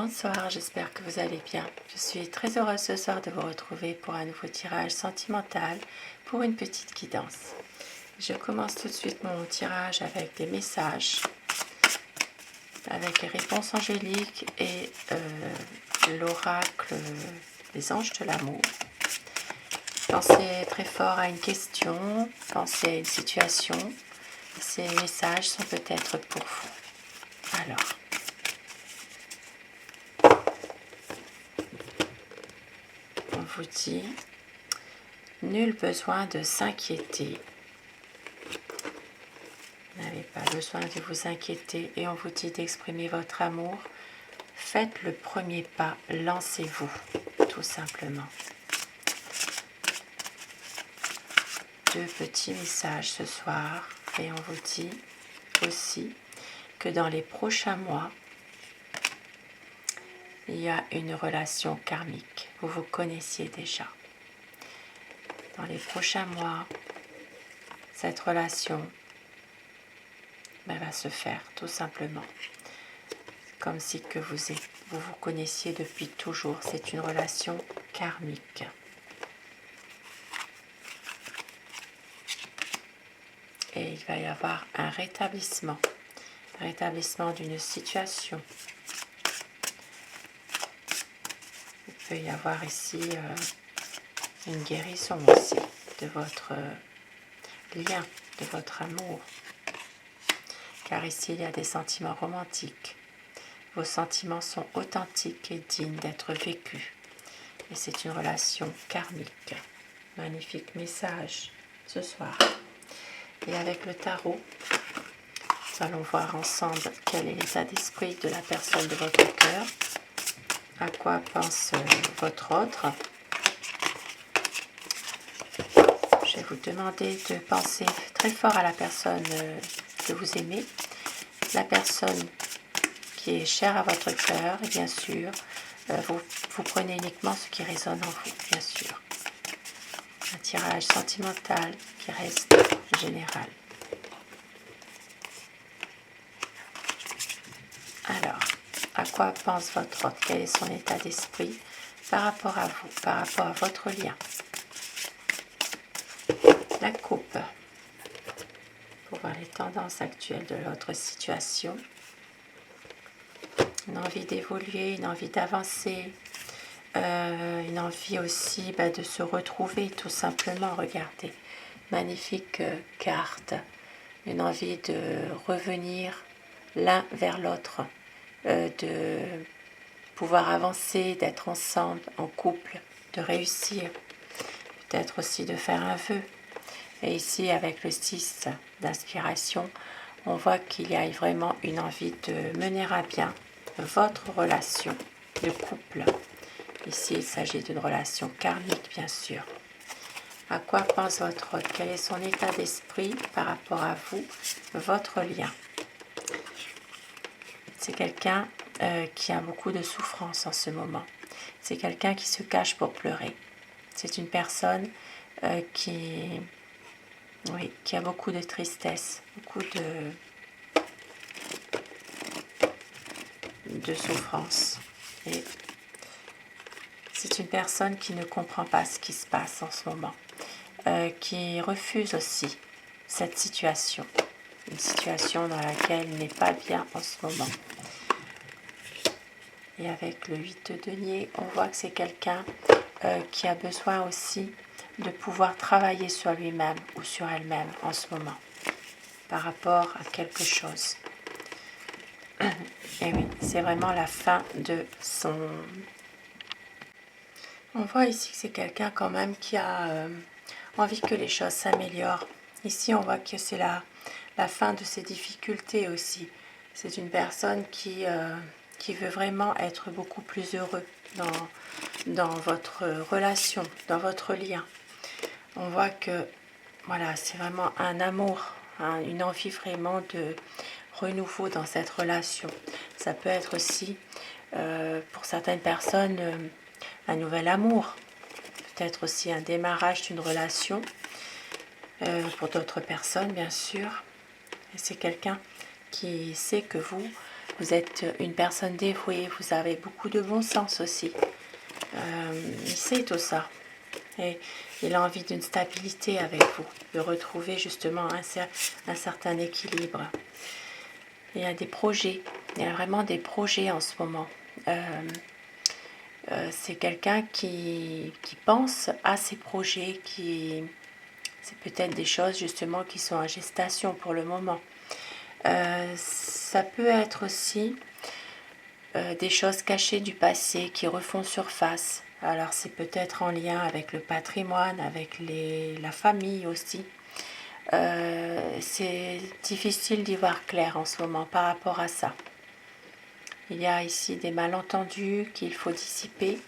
Bonsoir, j'espère que vous allez bien. Je suis très heureuse ce soir de vous retrouver pour un nouveau tirage sentimental pour une petite guidance. Je commence tout de suite mon tirage avec des messages, avec les réponses angéliques et l'oracle des anges de l'amour. Pensez très fort à une question, pensez à une situation. Ces messages sont peut-être pour vous. Alors, on vous dit, nul besoin de s'inquiéter. Vous n'avez pas besoin de vous inquiéter et on vous dit d'exprimer votre amour. Faites le premier pas, lancez-vous, tout simplement. Deux petits messages ce soir et on vous dit aussi que dans les prochains mois, il y a une relation karmique. Vous vous connaissiez déjà. Dans les prochains mois, cette relation va se faire tout simplement. Comme si que vous vous connaissiez depuis toujours. C'est une relation karmique. Et il va y avoir un rétablissement d'une situation. Il peut y avoir ici une guérison aussi de votre lien, de votre amour. Car ici, il y a des sentiments romantiques. Vos sentiments sont authentiques et dignes d'être vécus. Et c'est une relation karmique. Magnifique message ce soir. Et avec le tarot, nous allons voir ensemble quel est l'état d'esprit de la personne de votre cœur. À quoi pense votre autre. Je vais vous demander de penser très fort à la personne que vous aimez. La personne qui est chère à votre cœur. Et bien sûr, vous prenez uniquement ce qui résonne en vous, bien sûr. Un tirage sentimental qui reste général. Alors, à quoi pense votre autre? Quel est son état d'esprit par rapport à vous, par rapport à votre lien? La coupe. Pour voir les tendances actuelles de l'autre situation. Une envie d'évoluer, une envie d'avancer, une envie aussi de se retrouver tout simplement. Regardez, magnifique carte. Une envie de revenir l'un vers l'autre, de pouvoir avancer, d'être ensemble, en couple, de réussir, peut-être aussi de faire un vœu. Et ici, avec le 6 d'inspiration, on voit qu'il y a vraiment une envie de mener à bien votre relation de couple. Ici, il s'agit d'une relation karmique, bien sûr. À quoi pense votre autre? Quel est son état d'esprit par rapport à vous, votre lien? C'est quelqu'un qui a beaucoup de souffrance en ce moment. C'est quelqu'un qui se cache pour pleurer. C'est une personne qui a beaucoup de tristesse, beaucoup de souffrance. Et c'est une personne qui ne comprend pas ce qui se passe en ce moment, qui refuse aussi cette situation, une situation dans laquelle il n'est pas bien en ce moment. Et avec le 8 de denier, on voit que c'est quelqu'un qui a besoin aussi de pouvoir travailler sur lui-même ou sur elle-même en ce moment, par rapport à quelque chose. Et oui, c'est vraiment la fin de son... On voit ici que c'est quelqu'un quand même qui a envie que les choses s'améliorent. Ici, on voit que c'est la fin de ses difficultés aussi. C'est une personne qui veut vraiment être beaucoup plus heureux dans votre relation, dans votre lien. On voit que voilà, c'est vraiment un amour, une envie vraiment de renouveau dans cette relation. Ça peut être aussi, pour certaines personnes, un nouvel amour. Peut-être aussi un démarrage d'une relation. Pour d'autres personnes, bien sûr. Et c'est quelqu'un qui sait que vous, Vous êtes une personne dévouée, vous avez beaucoup de bon sens aussi. Il sait tout ça. Et il a envie d'une stabilité avec vous, de retrouver justement un certain équilibre. Il y a des projets, il y a vraiment des projets en ce moment. C'est quelqu'un qui pense à ses projets, c'est peut-être des choses justement qui sont en gestation pour le moment. Ça peut être aussi des choses cachées du passé qui refont surface. Alors c'est peut-être en lien avec le patrimoine, avec la famille aussi. C'est difficile d'y voir clair en ce moment par rapport à ça. Il y a ici des malentendus qu'il faut dissiper.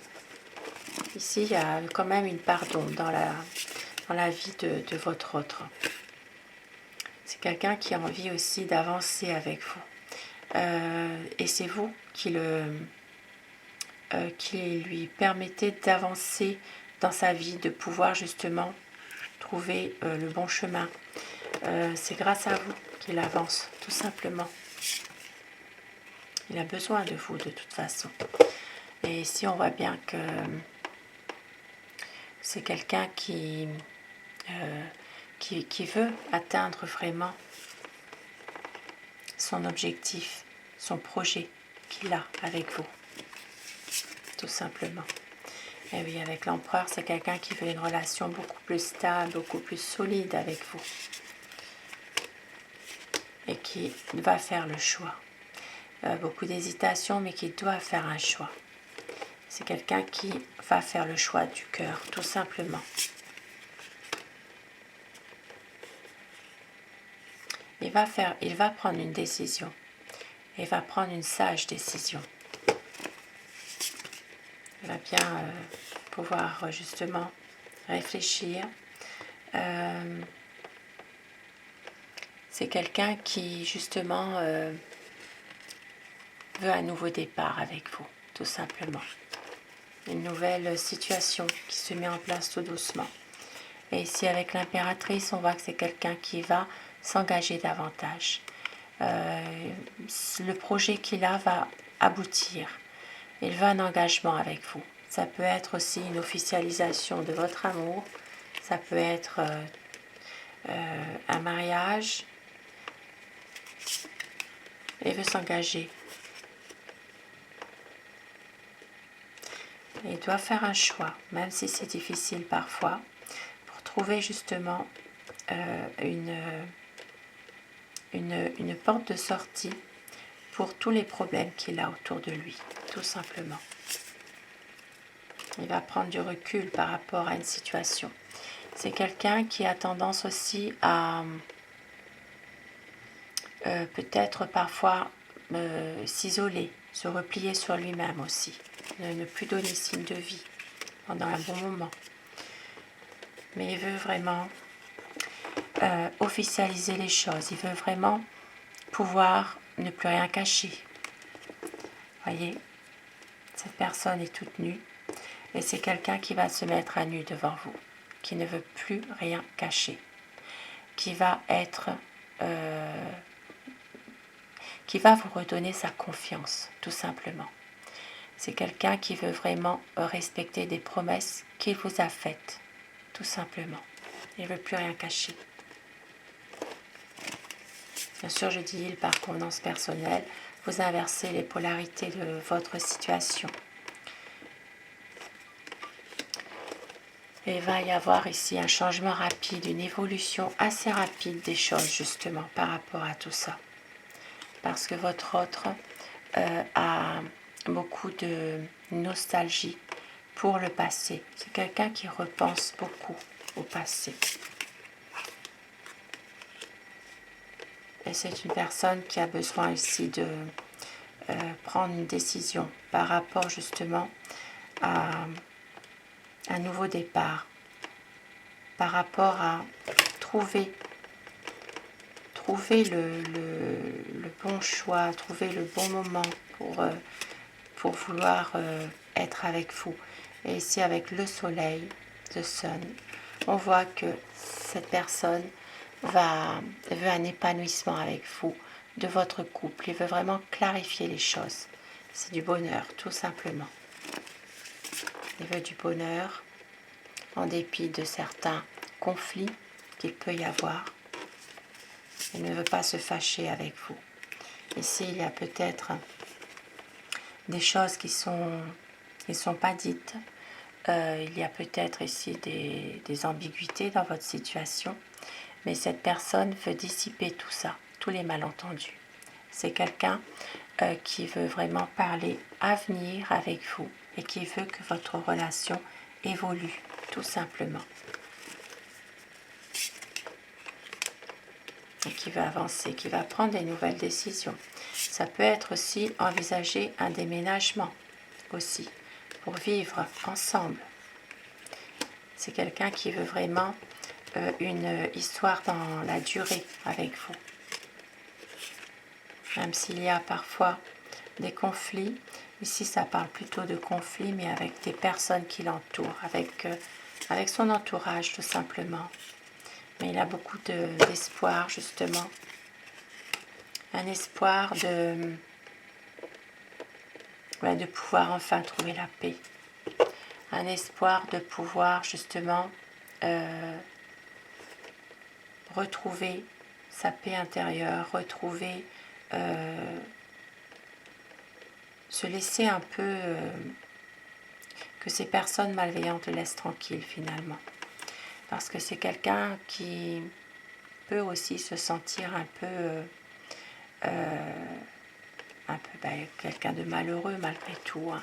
Ici, il y a quand même une pardon dans la vie de votre autre. C'est quelqu'un qui a envie aussi d'avancer avec vous. Et c'est vous qui lui permettez d'avancer dans sa vie, de pouvoir justement trouver le bon chemin. C'est grâce à vous qu'il avance, tout simplement. Il a besoin de vous de toute façon. Et ici, on voit bien que c'est quelqu'un qui veut atteindre vraiment son objectif, son projet qu'il a avec vous, tout simplement. Et oui, avec l'empereur, c'est quelqu'un qui veut une relation beaucoup plus stable, beaucoup plus solide avec vous. Et qui va faire le choix. Beaucoup d'hésitation, mais qui doit faire un choix. C'est quelqu'un qui va faire le choix du cœur, tout simplement. Il va prendre une décision. Il va prendre une sage décision. Il va bien pouvoir justement réfléchir. C'est quelqu'un qui justement veut un nouveau départ avec vous, tout simplement. Une nouvelle situation qui se met en place tout doucement. Et ici, avec l'impératrice, on voit que c'est quelqu'un qui va s'engager davantage. Le projet qu'il a va aboutir. Il veut un engagement avec vous. Ça peut être aussi une officialisation de votre amour. Ça peut être un mariage. Il veut s'engager. Il doit faire un choix, même si c'est difficile parfois, pour trouver justement une porte de sortie pour tous les problèmes qu'il a autour de lui, tout simplement. Il va prendre du recul par rapport à une situation. C'est quelqu'un qui a tendance aussi à peut-être parfois s'isoler, se replier sur lui-même aussi, ne plus donner signe de vie pendant un bon moment. Mais il veut vraiment officialiser les choses, il veut vraiment pouvoir ne plus rien cacher. Voyez, cette personne est toute nue et c'est quelqu'un qui va se mettre à nu devant vous, qui ne veut plus rien cacher, qui va être qui va vous redonner sa confiance, tout simplement. C'est quelqu'un qui veut vraiment respecter des promesses qu'il vous a faites, tout simplement. Il ne veut plus rien cacher. Bien sûr, je dis il par convenance personnelle, vous inversez les polarités de votre situation. Et il va y avoir ici un changement rapide, une évolution assez rapide des choses, justement, par rapport à tout ça. Parce que votre autre a beaucoup de nostalgie pour le passé. C'est quelqu'un qui repense beaucoup au passé. Et c'est une personne qui a besoin ici de prendre une décision par rapport justement à un nouveau départ, par rapport à trouver le bon choix, trouver le bon moment pour vouloir être avec vous. Et ici avec le soleil, the sun, on voit que cette personne veut un épanouissement avec vous, de votre couple. Il veut vraiment clarifier les choses. C'est du bonheur, tout simplement. Il veut du bonheur, en dépit de certains conflits qu'il peut y avoir. Il ne veut pas se fâcher avec vous. Ici, il y a peut-être des choses qui sont pas dites. Il y a peut-être ici des ambiguïtés dans votre situation. Mais cette personne veut dissiper tout ça, tous les malentendus. C'est quelqu'un qui veut vraiment parler avenir avec vous et qui veut que votre relation évolue, tout simplement. Et qui veut avancer, qui va prendre des nouvelles décisions. Ça peut être aussi envisager un déménagement, aussi, pour vivre ensemble. C'est quelqu'un qui veut vraiment une histoire dans la durée avec vous. Même s'il y a parfois des conflits, ici ça parle plutôt de conflits, mais avec des personnes qui l'entourent, avec son entourage tout simplement. Mais il a beaucoup d'espoir justement, un espoir de pouvoir enfin trouver la paix, un espoir de pouvoir justement retrouver sa paix intérieure, retrouver, se laisser un peu, que ces personnes malveillantes le laissent tranquille finalement. Parce que c'est quelqu'un qui peut aussi se sentir un peu quelqu'un de malheureux malgré tout. Hein.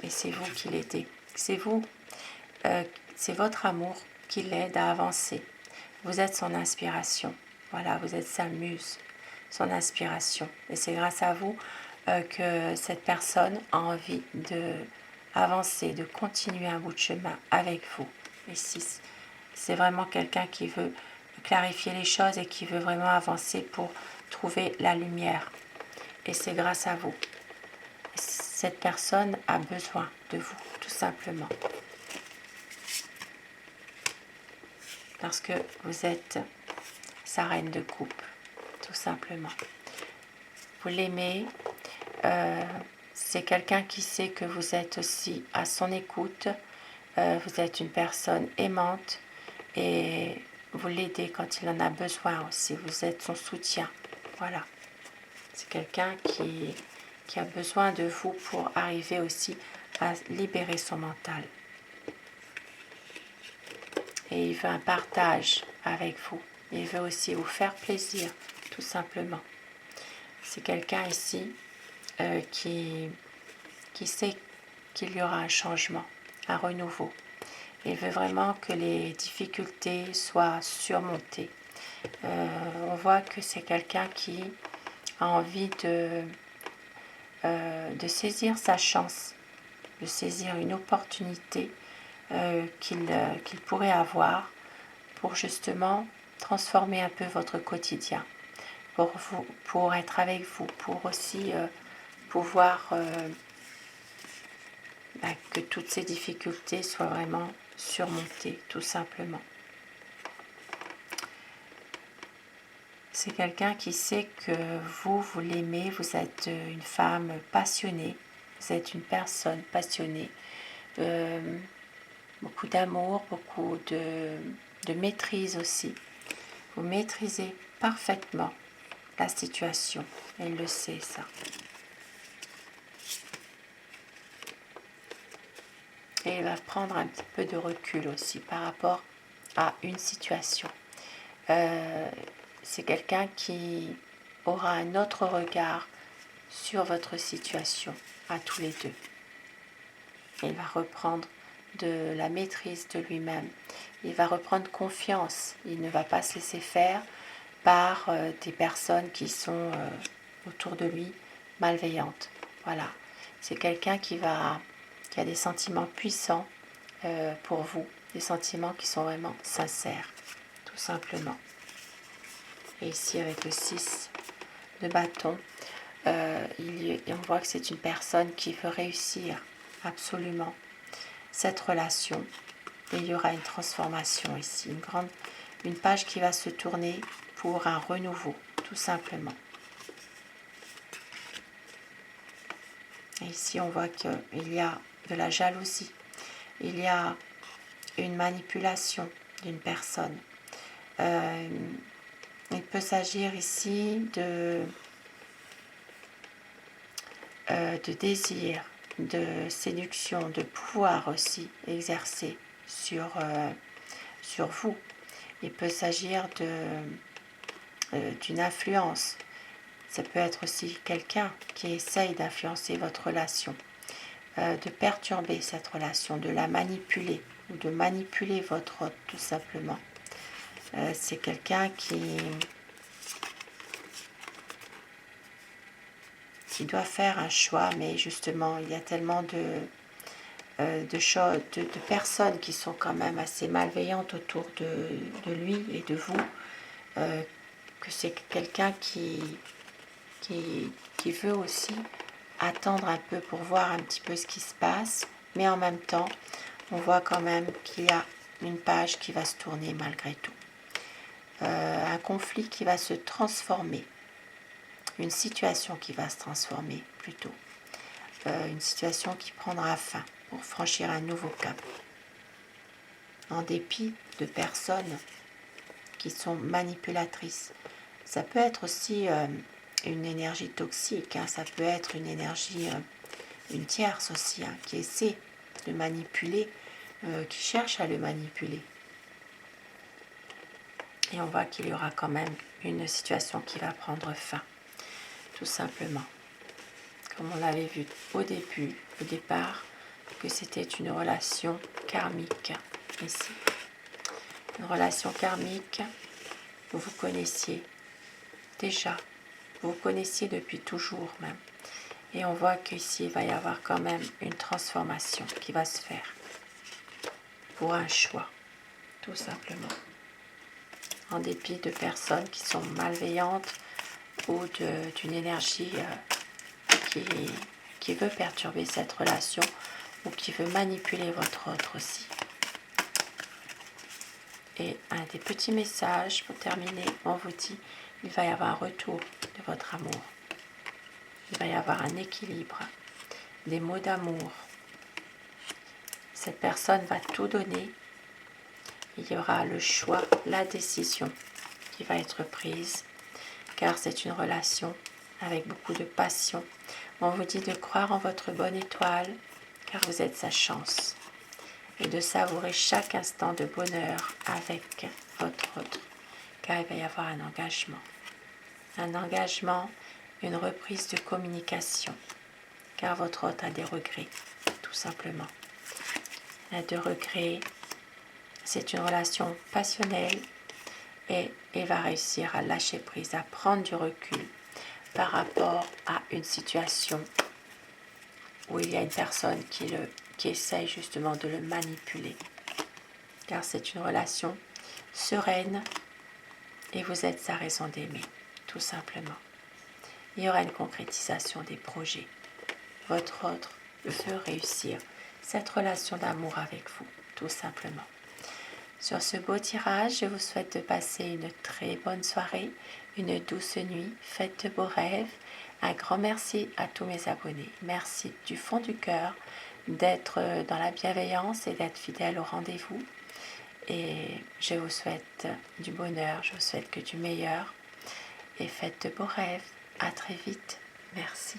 Et c'est vous qui l'aidez. C'est vous, c'est votre amour qui l'aide à avancer. Vous êtes son inspiration. Voilà, vous êtes sa muse, son inspiration. Et c'est grâce à vous que cette personne a envie d'avancer, de continuer un bout de chemin avec vous. Ici, c'est vraiment quelqu'un qui veut clarifier les choses et qui veut vraiment avancer pour trouver la lumière. Et c'est grâce à vous. Cette personne a besoin de vous, tout simplement. Parce que vous êtes sa reine de coupe, tout simplement. Vous l'aimez, c'est quelqu'un qui sait que vous êtes aussi à son écoute, vous êtes une personne aimante et vous l'aidez quand il en a besoin aussi, vous êtes son soutien, voilà. C'est quelqu'un qui a besoin de vous pour arriver aussi à libérer son mental. Et il veut un partage avec vous. Il veut aussi vous faire plaisir, tout simplement. C'est quelqu'un ici qui sait qu'il y aura un changement, un renouveau. Il veut vraiment que les difficultés soient surmontées. On voit que c'est quelqu'un qui a envie de saisir sa chance, de saisir une opportunité qu'il pourrait avoir pour justement transformer un peu votre quotidien, pour être avec vous, pour aussi pouvoir que toutes ces difficultés soient vraiment surmontées, tout simplement. C'est quelqu'un qui sait que vous l'aimez, vous êtes une femme passionnée, vous êtes une personne passionnée, beaucoup d'amour, beaucoup de maîtrise aussi. Vous maîtrisez parfaitement la situation, elle le sait ça. Et il va prendre un petit peu de recul aussi par rapport à une situation. C'est quelqu'un qui aura un autre regard sur votre situation, à tous les deux. Il va reprendre de la maîtrise de lui-même. Il va reprendre confiance. Il ne va pas se laisser faire par des personnes qui sont autour de lui malveillantes. Voilà. C'est quelqu'un qui a des sentiments puissants pour vous, des sentiments qui sont vraiment sincères, tout simplement. Et ici, avec le 6 de bâton, on voit que c'est une personne qui veut réussir absolument cette relation. Et il y aura une transformation ici, une page qui va se tourner pour un renouveau, tout simplement. Et ici, on voit qu'il y a de la jalousie, il y a une manipulation d'une personne. Il peut s'agir ici de désir, de séduction, de pouvoir aussi exercer sur vous. Il peut s'agir d'une influence. Ça peut être aussi quelqu'un qui essaye d'influencer votre relation, de perturber cette relation, de la manipuler ou de manipuler votre hôte tout simplement. C'est quelqu'un qui doit faire un choix, mais justement il y a tellement de personnes qui sont quand même assez malveillantes autour de lui et de vous, que c'est quelqu'un qui veut aussi attendre un peu pour voir un petit peu ce qui se passe, mais en même temps, on voit quand même qu'il y a une page qui va se tourner malgré tout. Un conflit qui va se transformer, une situation qui va se transformer plutôt, une situation qui prendra fin pour franchir un nouveau cap, en dépit de personnes qui sont manipulatrices. Ça peut être aussi une énergie toxique, hein, ça peut être une énergie, une tierce aussi, hein, qui essaie de manipuler, qui cherche à le manipuler. Et on voit qu'il y aura quand même une situation qui va prendre fin, tout simplement. Comme on l'avait vu au départ, que c'était une relation karmique ici. Une relation karmique que vous connaissiez déjà, vous connaissiez depuis toujours même. Et on voit qu'ici, il va y avoir quand même une transformation qui va se faire pour un choix, tout simplement. En dépit de personnes qui sont malveillantes ou d'une énergie qui veut perturber cette relation ou qui veut manipuler votre autre aussi. Et un des petits messages pour terminer, on vous dit, il va y avoir un retour de votre amour. Il va y avoir un équilibre, des mots d'amour. Cette personne va tout donner. Il y aura le choix, la décision qui va être prise, car c'est une relation avec beaucoup de passion. On vous dit de croire en votre bonne étoile, car vous êtes sa chance, et de savourer chaque instant de bonheur avec votre autre, car il va y avoir un engagement. Un engagement, une reprise de communication, car votre hôte a des regrets, tout simplement. Il a des regrets, c'est une relation passionnelle et il va réussir à lâcher prise, à prendre du recul par rapport à une situation où il y a une personne qui essaye justement de le manipuler. Car c'est une relation sereine et vous êtes sa raison d'aimer, tout simplement. Il y aura une concrétisation des projets. Votre autre veut réussir cette relation d'amour avec vous, tout simplement. Sur ce beau tirage, je vous souhaite de passer une très bonne soirée, une douce nuit, faites de beaux rêves. Un grand merci à tous mes abonnés. Merci du fond du cœur d'être dans la bienveillance et d'être fidèle au rendez-vous. Et je vous souhaite du bonheur, je vous souhaite que du meilleur. Et faites de beaux rêves. À très vite. Merci.